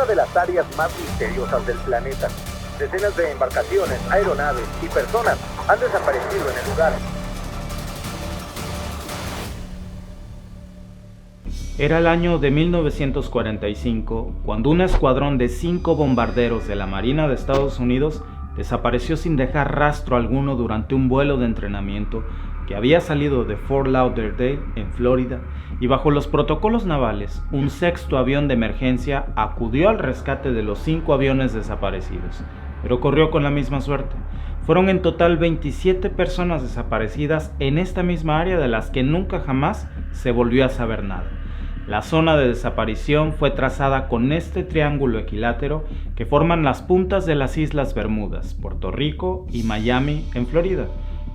una de las áreas más misteriosas del planeta. Decenas de embarcaciones, aeronaves y personas han desaparecido en el lugar. Era el año de 1945 cuando un escuadrón de 5 bombarderos de la Marina de Estados Unidos desapareció sin dejar rastro alguno durante un vuelo de entrenamiento que había salido de Fort Lauderdale, en Florida, y bajo los protocolos navales, un sexto avión de emergencia acudió al rescate de los 5 aviones desaparecidos, pero corrió con la misma suerte. Fueron en total 27 personas desaparecidas en esta misma área, de las que nunca jamás se volvió a saber nada. La zona de desaparición fue trazada con este triángulo equilátero que forman las puntas de las Islas Bermudas, Puerto Rico y Miami, en Florida,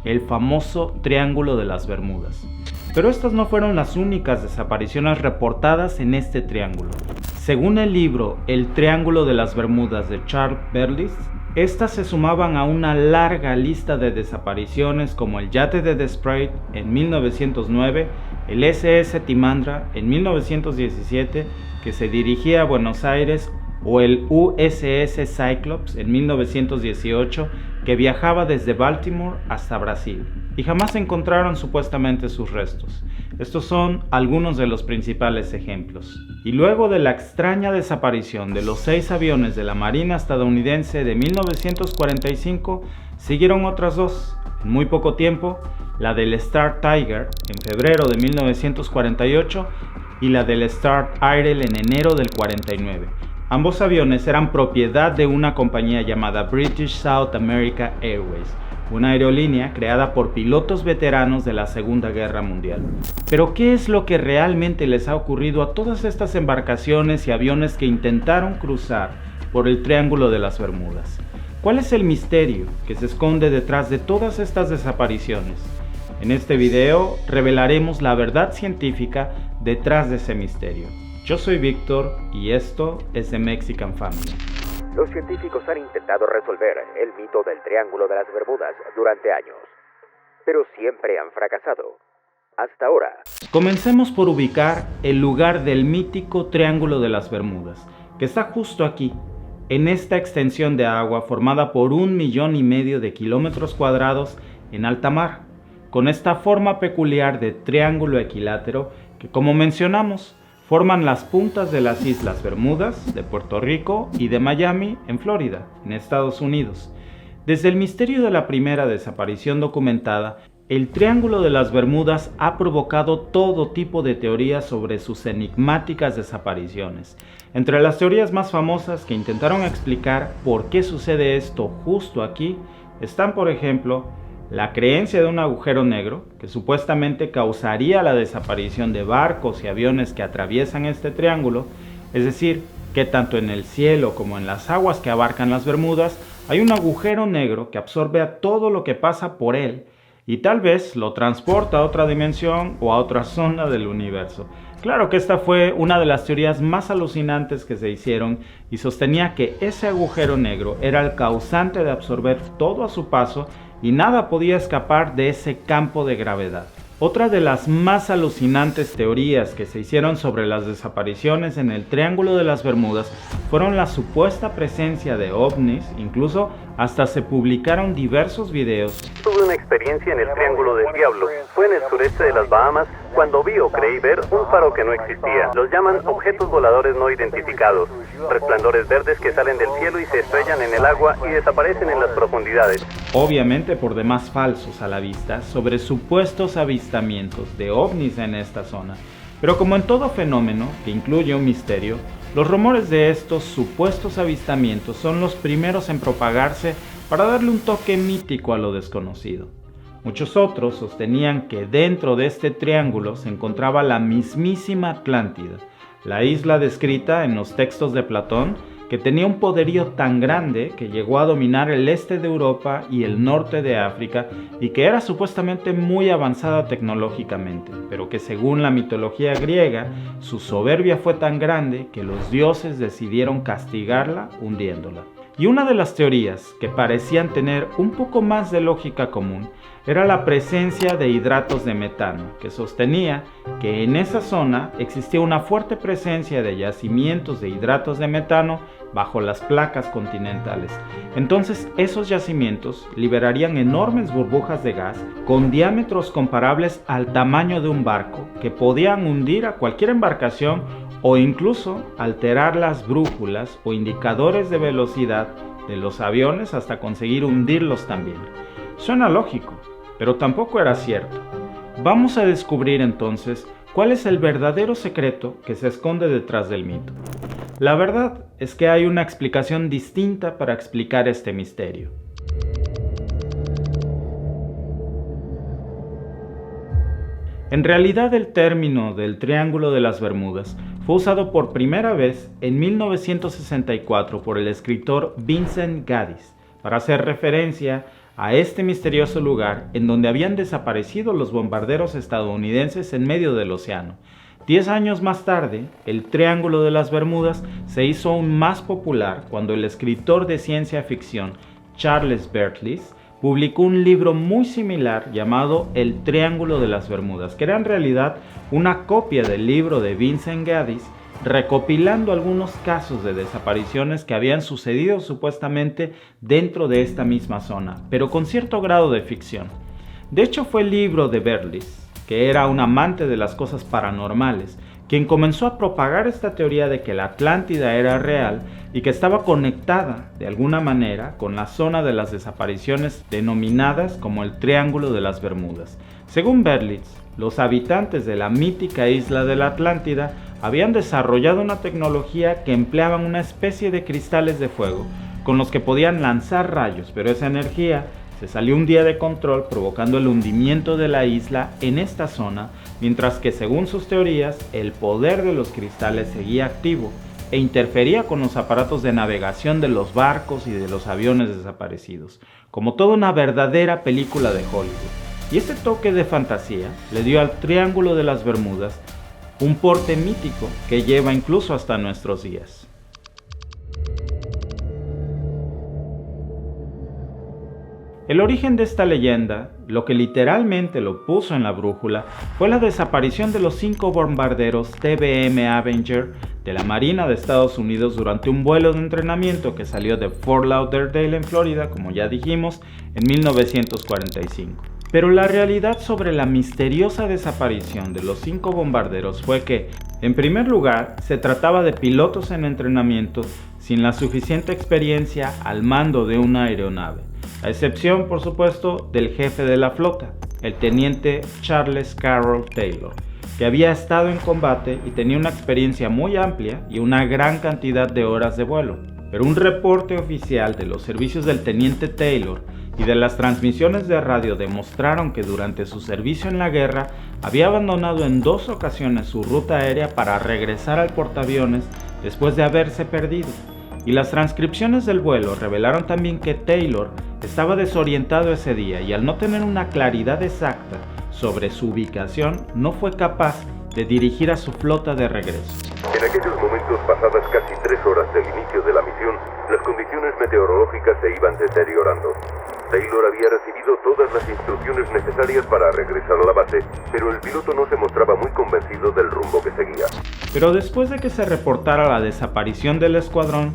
el famoso Triángulo de las Bermudas. Pero estas no fueron las únicas desapariciones reportadas en este triángulo. Según el libro El Triángulo de las Bermudas de Charles Berlitz, estas se sumaban a una larga lista de desapariciones, como el yate de The Sprite en 1909, el SS Timandra en 1917, que se dirigía a Buenos Aires, o el USS Cyclops en 1918, que viajaba desde Baltimore hasta Brasil, y jamás encontraron supuestamente sus restos. Estos son algunos de los principales ejemplos. Y luego de la extraña desaparición de los 6 aviones de la Marina estadounidense de 1945, siguieron otras 2, en muy poco tiempo, la del Star Tiger en febrero de 1948 y la del Star Iredale en enero del 49. Ambos aviones eran propiedad de una compañía llamada British South America Airways, una aerolínea creada por pilotos veteranos de la Segunda Guerra Mundial. Pero ¿qué es lo que realmente les ha ocurrido a todas estas embarcaciones y aviones que intentaron cruzar por el Triángulo de las Bermudas? ¿Cuál es el misterio que se esconde detrás de todas estas desapariciones? En este video revelaremos la verdad científica detrás de ese misterio. Yo soy Víctor y esto es The Mexican Family. Los científicos han intentado resolver el mito del Triángulo de las Bermudas durante años, pero siempre han fracasado. Hasta ahora. Comencemos por ubicar el lugar del mítico Triángulo de las Bermudas, que está justo aquí, en esta extensión de agua formada por 1,5 millones de kilómetros cuadrados en alta mar, con esta forma peculiar de triángulo equilátero que, como mencionamos, forman las puntas de las Islas Bermudas, de Puerto Rico y de Miami, en Florida, en Estados Unidos. Desde el misterio de la primera desaparición documentada, el Triángulo de las Bermudas ha provocado todo tipo de teorías sobre sus enigmáticas desapariciones. Entre las teorías más famosas que intentaron explicar por qué sucede esto justo aquí, están, por ejemplo, la creencia de un agujero negro que supuestamente causaría la desaparición de barcos y aviones que atraviesan este triángulo, es decir, que tanto en el cielo como en las aguas que abarcan las Bermudas hay un agujero negro que absorbe a todo lo que pasa por él y tal vez lo transporta a otra dimensión o a otra zona del universo. Claro que esta fue una de las teorías más alucinantes que se hicieron y sostenía que ese agujero negro era el causante de absorber todo a su paso y nada podía escapar de ese campo de gravedad. Otra de las más alucinantes teorías que se hicieron sobre las desapariciones en el Triángulo de las Bermudas fueron la supuesta presencia de ovnis, incluso hasta se publicaron diversos videos. Tuve una experiencia en el Triángulo del Diablo. Fue en el sureste de las Bahamas cuando vi o creí ver un faro que no existía. Los llaman objetos voladores no identificados, resplandores verdes que salen del cielo y se estrellan en el agua y desaparecen en las profundidades. Obviamente por demás falsos a la vista sobre supuestos avistamientos de ovnis en esta zona. Pero como en todo fenómeno que incluye un misterio, los rumores de estos supuestos avistamientos son los primeros en propagarse para darle un toque mítico a lo desconocido. Muchos otros sostenían que dentro de este triángulo se encontraba la mismísima Atlántida, la isla descrita en los textos de Platón, que tenía un poderío tan grande que llegó a dominar el este de Europa y el norte de África y que era supuestamente muy avanzada tecnológicamente, pero que según la mitología griega, su soberbia fue tan grande que los dioses decidieron castigarla hundiéndola. Y una de las teorías que parecían tener un poco más de lógica común era la presencia de hidratos de metano, que sostenía que en esa zona existía una fuerte presencia de yacimientos de hidratos de metano bajo las placas continentales. Entonces esos yacimientos liberarían enormes burbujas de gas con diámetros comparables al tamaño de un barco, que podían hundir a cualquier embarcación o incluso alterar las brújulas o indicadores de velocidad de los aviones hasta conseguir hundirlos también. Suena lógico, pero tampoco era cierto. Vamos a descubrir entonces cuál es el verdadero secreto que se esconde detrás del mito. La verdad es que hay una explicación distinta para explicar este misterio. En realidad, el término del Triángulo de las Bermudas fue usado por primera vez en 1964 por el escritor Vincent Gaddis para hacer referencia a este misterioso lugar en donde habían desaparecido los bombarderos estadounidenses en medio del océano. 10 años más tarde, el Triángulo de las Bermudas se hizo aún más popular cuando el escritor de ciencia ficción Charles Berkeley publicó un libro muy similar llamado El Triángulo de las Bermudas, que era en realidad una copia del libro de Vincent Gaddis, recopilando algunos casos de desapariciones que habían sucedido supuestamente dentro de esta misma zona, pero con cierto grado de ficción. De hecho, fue el libro de Berkeley, que era un amante de las cosas paranormales, quien comenzó a propagar esta teoría de que la Atlántida era real y que estaba conectada de alguna manera con la zona de las desapariciones denominadas como el Triángulo de las Bermudas. Según Berlitz, los habitantes de la mítica isla de la Atlántida habían desarrollado una tecnología que empleaban una especie de cristales de fuego con los que podían lanzar rayos, pero esa energía se salió un día de control, provocando el hundimiento de la isla en esta zona, mientras que según sus teorías, el poder de los cristales seguía activo e interfería con los aparatos de navegación de los barcos y de los aviones desaparecidos, como toda una verdadera película de Hollywood. Y ese toque de fantasía le dio al Triángulo de las Bermudas un porte mítico que lleva incluso hasta nuestros días. El origen de esta leyenda, lo que literalmente lo puso en la brújula, fue la desaparición de los 5 bombarderos TBM Avenger de la Marina de Estados Unidos durante un vuelo de entrenamiento que salió de Fort Lauderdale en Florida, como ya dijimos, en 1945. Pero la realidad sobre la misteriosa desaparición de los 5 bombarderos fue que, en primer lugar, se trataba de pilotos en entrenamiento sin la suficiente experiencia al mando de una aeronave, a excepción, por supuesto, del jefe de la flota, el teniente Charles Carroll Taylor, que había estado en combate y tenía una experiencia muy amplia y una gran cantidad de horas de vuelo. Pero un reporte oficial de los servicios del teniente Taylor y de las transmisiones de radio demostraron que durante su servicio en la guerra había abandonado en 2 ocasiones su ruta aérea para regresar al portaaviones después de haberse perdido. Y las transcripciones del vuelo revelaron también que Taylor estaba desorientado ese día y al no tener una claridad exacta sobre su ubicación, no fue capaz de dirigir a su flota de regreso. En aquellos momentos, pasadas casi 3 horas del inicio de la misión, las condiciones meteorológicas se iban deteriorando. Taylor había recibido todas las instrucciones necesarias para regresar a la base, pero el piloto no se mostraba muy convencido del rumbo que seguía. Pero después de que se reportara la desaparición del escuadrón,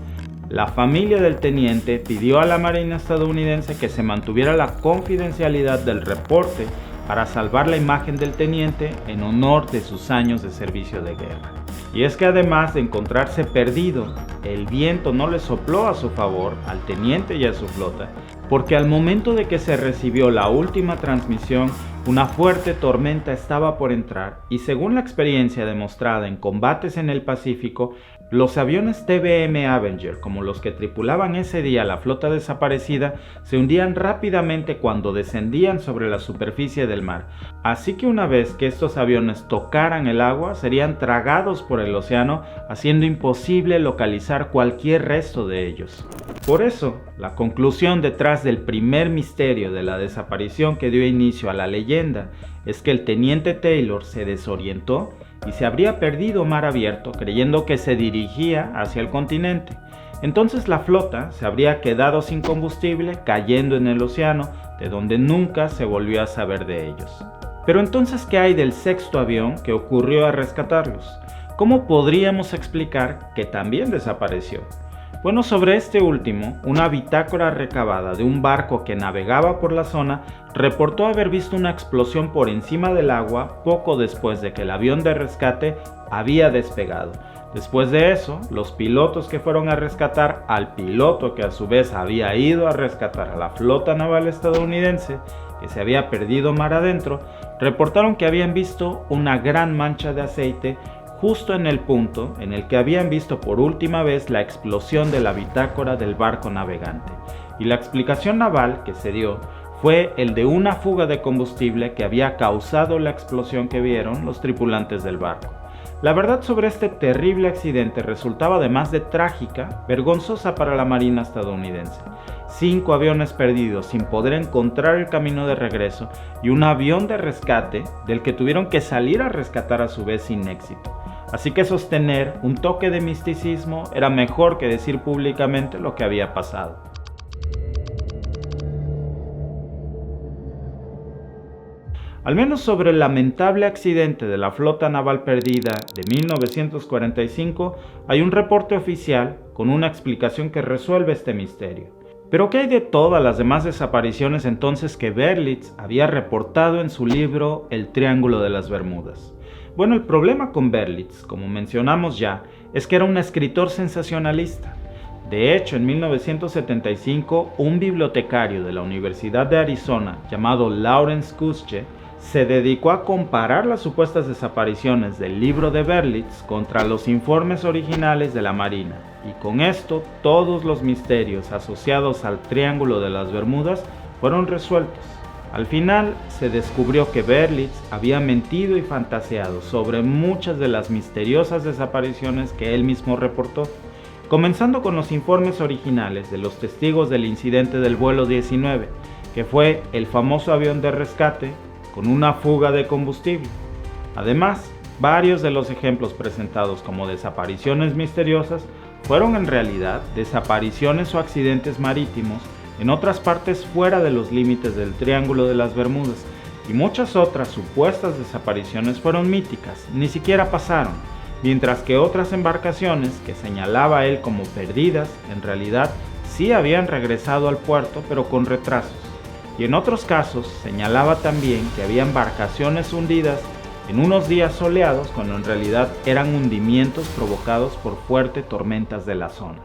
la familia del teniente pidió a la Marina estadounidense que se mantuviera la confidencialidad del reporte para salvar la imagen del teniente en honor de sus años de servicio de guerra. Y es que además de encontrarse perdido, el viento no le sopló a su favor al teniente y a su flota, porque al momento de que se recibió la última transmisión, una fuerte tormenta estaba por entrar y según la experiencia demostrada en combates en el Pacífico, los aviones TBM Avenger, como los que tripulaban ese día la flota desaparecida, se hundían rápidamente cuando descendían sobre la superficie del mar. Así que una vez que estos aviones tocaran el agua, serían tragados por el océano, haciendo imposible localizar cualquier resto de ellos. Por eso, la conclusión detrás del primer misterio de la desaparición que dio inicio a la leyenda es que el teniente Taylor se desorientó y se habría perdido mar abierto creyendo que se dirigía hacia el continente. Entonces la flota se habría quedado sin combustible, cayendo en el océano, de donde nunca se volvió a saber de ellos. Pero entonces, ¿qué hay del sexto avión que ocurrió a rescatarlos? ¿Cómo podríamos explicar que también desapareció? Bueno, sobre este último, una bitácora recabada de un barco que navegaba por la zona reportó haber visto una explosión por encima del agua poco después de que el avión de rescate había despegado. Después de eso, los pilotos que fueron a rescatar al piloto que a su vez había ido a rescatar a la flota naval estadounidense, que se había perdido mar adentro, reportaron que habían visto una gran mancha de aceite justo en el punto en el que habían visto por última vez la explosión de la bitácora del barco navegante. Y la explicación naval que se dio fue el de una fuga de combustible que había causado la explosión que vieron los tripulantes del barco. La verdad sobre este terrible accidente resultaba además de trágica, vergonzosa para la Marina estadounidense. 5 aviones perdidos sin poder encontrar el camino de regreso y un avión de rescate del que tuvieron que salir a rescatar a su vez sin éxito. Así que sostener un toque de misticismo era mejor que decir públicamente lo que había pasado. Al menos sobre el lamentable accidente de la flota naval perdida de 1945, hay un reporte oficial con una explicación que resuelve este misterio. Pero ¿qué hay de todas las demás desapariciones entonces que Berlitz había reportado en su libro El Triángulo de las Bermudas? Bueno, el problema con Berlitz, como mencionamos ya, es que era un escritor sensacionalista. De hecho, en 1975, un bibliotecario de la Universidad de Arizona llamado Lawrence Kutsche se dedicó a comparar las supuestas desapariciones del libro de Berlitz contra los informes originales de la Marina, y con esto todos los misterios asociados al Triángulo de las Bermudas fueron resueltos. Al final se descubrió que Berlitz había mentido y fantaseado sobre muchas de las misteriosas desapariciones que él mismo reportó, comenzando con los informes originales de los testigos del incidente del vuelo 19, que fue el famoso avión de rescate con una fuga de combustible. Además, varios de los ejemplos presentados como desapariciones misteriosas fueron en realidad desapariciones o accidentes marítimos en otras partes fuera de los límites del Triángulo de las Bermudas, y muchas otras supuestas desapariciones fueron míticas, ni siquiera pasaron, mientras que otras embarcaciones que señalaba él como perdidas, en realidad sí habían regresado al puerto, pero con retrasos. Y en otros casos señalaba también que había embarcaciones hundidas en unos días soleados cuando en realidad eran hundimientos provocados por fuertes tormentas de la zona.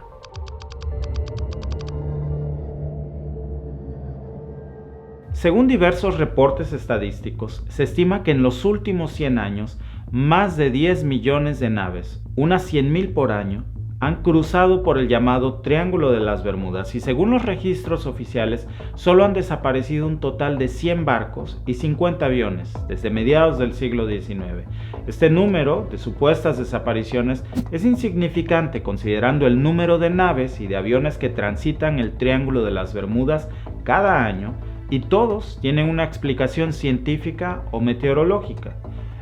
Según diversos reportes estadísticos, se estima que en los últimos 100 años, más de 10 millones de naves, unas 100,000 por año, han cruzado por el llamado Triángulo de las Bermudas, y según los registros oficiales, solo han desaparecido un total de 100 barcos y 50 aviones desde mediados del siglo XIX. Este número de supuestas desapariciones es insignificante considerando el número de naves y de aviones que transitan el Triángulo de las Bermudas cada año, y todos tienen una explicación científica o meteorológica.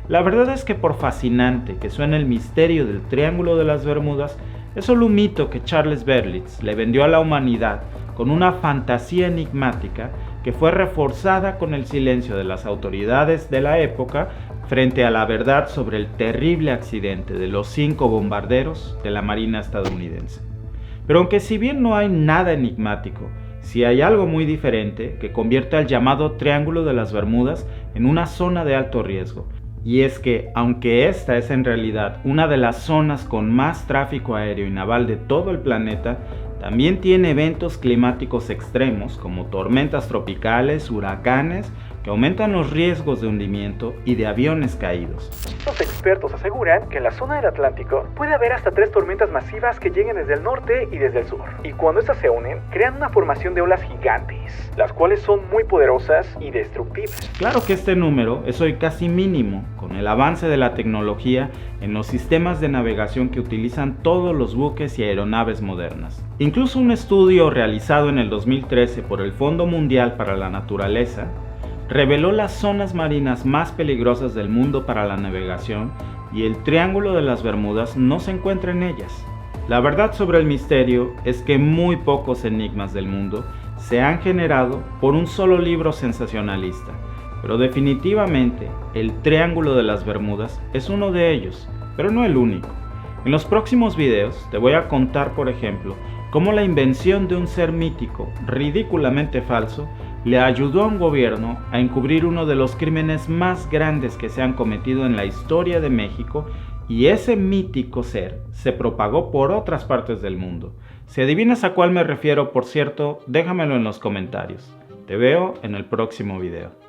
La verdad es que por fascinante que suene el misterio del Triángulo de las Bermudas, es solo un mito que Charles Berlitz le vendió a la humanidad con una fantasía enigmática que fue reforzada con el silencio de las autoridades de la época frente a la verdad sobre el terrible accidente de los 5 bombarderos de la Marina estadounidense. Pero aunque si bien no hay nada enigmático, sí hay algo muy diferente que convierte al llamado Triángulo de las Bermudas en una zona de alto riesgo. Y es que, aunque esta es en realidad una de las zonas con más tráfico aéreo y naval de todo el planeta, también tiene eventos climáticos extremos como tormentas tropicales, huracanes, que aumentan los riesgos de hundimiento y de aviones caídos. Los expertos aseguran que en la zona del Atlántico puede haber hasta 3 tormentas masivas que lleguen desde el norte y desde el sur. Y cuando estas se unen, crean una formación de olas gigantes, las cuales son muy poderosas y destructivas. Claro que este número es hoy casi mínimo, con el avance de la tecnología en los sistemas de navegación que utilizan todos los buques y aeronaves modernas. Incluso un estudio realizado en el 2013 por el Fondo Mundial para la Naturaleza reveló las zonas marinas más peligrosas del mundo para la navegación, y el Triángulo de las Bermudas no se encuentra en ellas. La verdad sobre el misterio es que muy pocos enigmas del mundo se han generado por un solo libro sensacionalista, pero definitivamente el Triángulo de las Bermudas es uno de ellos, pero no el único. En los próximos videos te voy a contar, por ejemplo, cómo la invención de un ser mítico ridículamente falso le ayudó a un gobierno a encubrir uno de los crímenes más grandes que se han cometido en la historia de México, y ese mítico ser se propagó por otras partes del mundo. Si adivinas a cuál me refiero, por cierto, déjamelo en los comentarios. Te veo en el próximo video.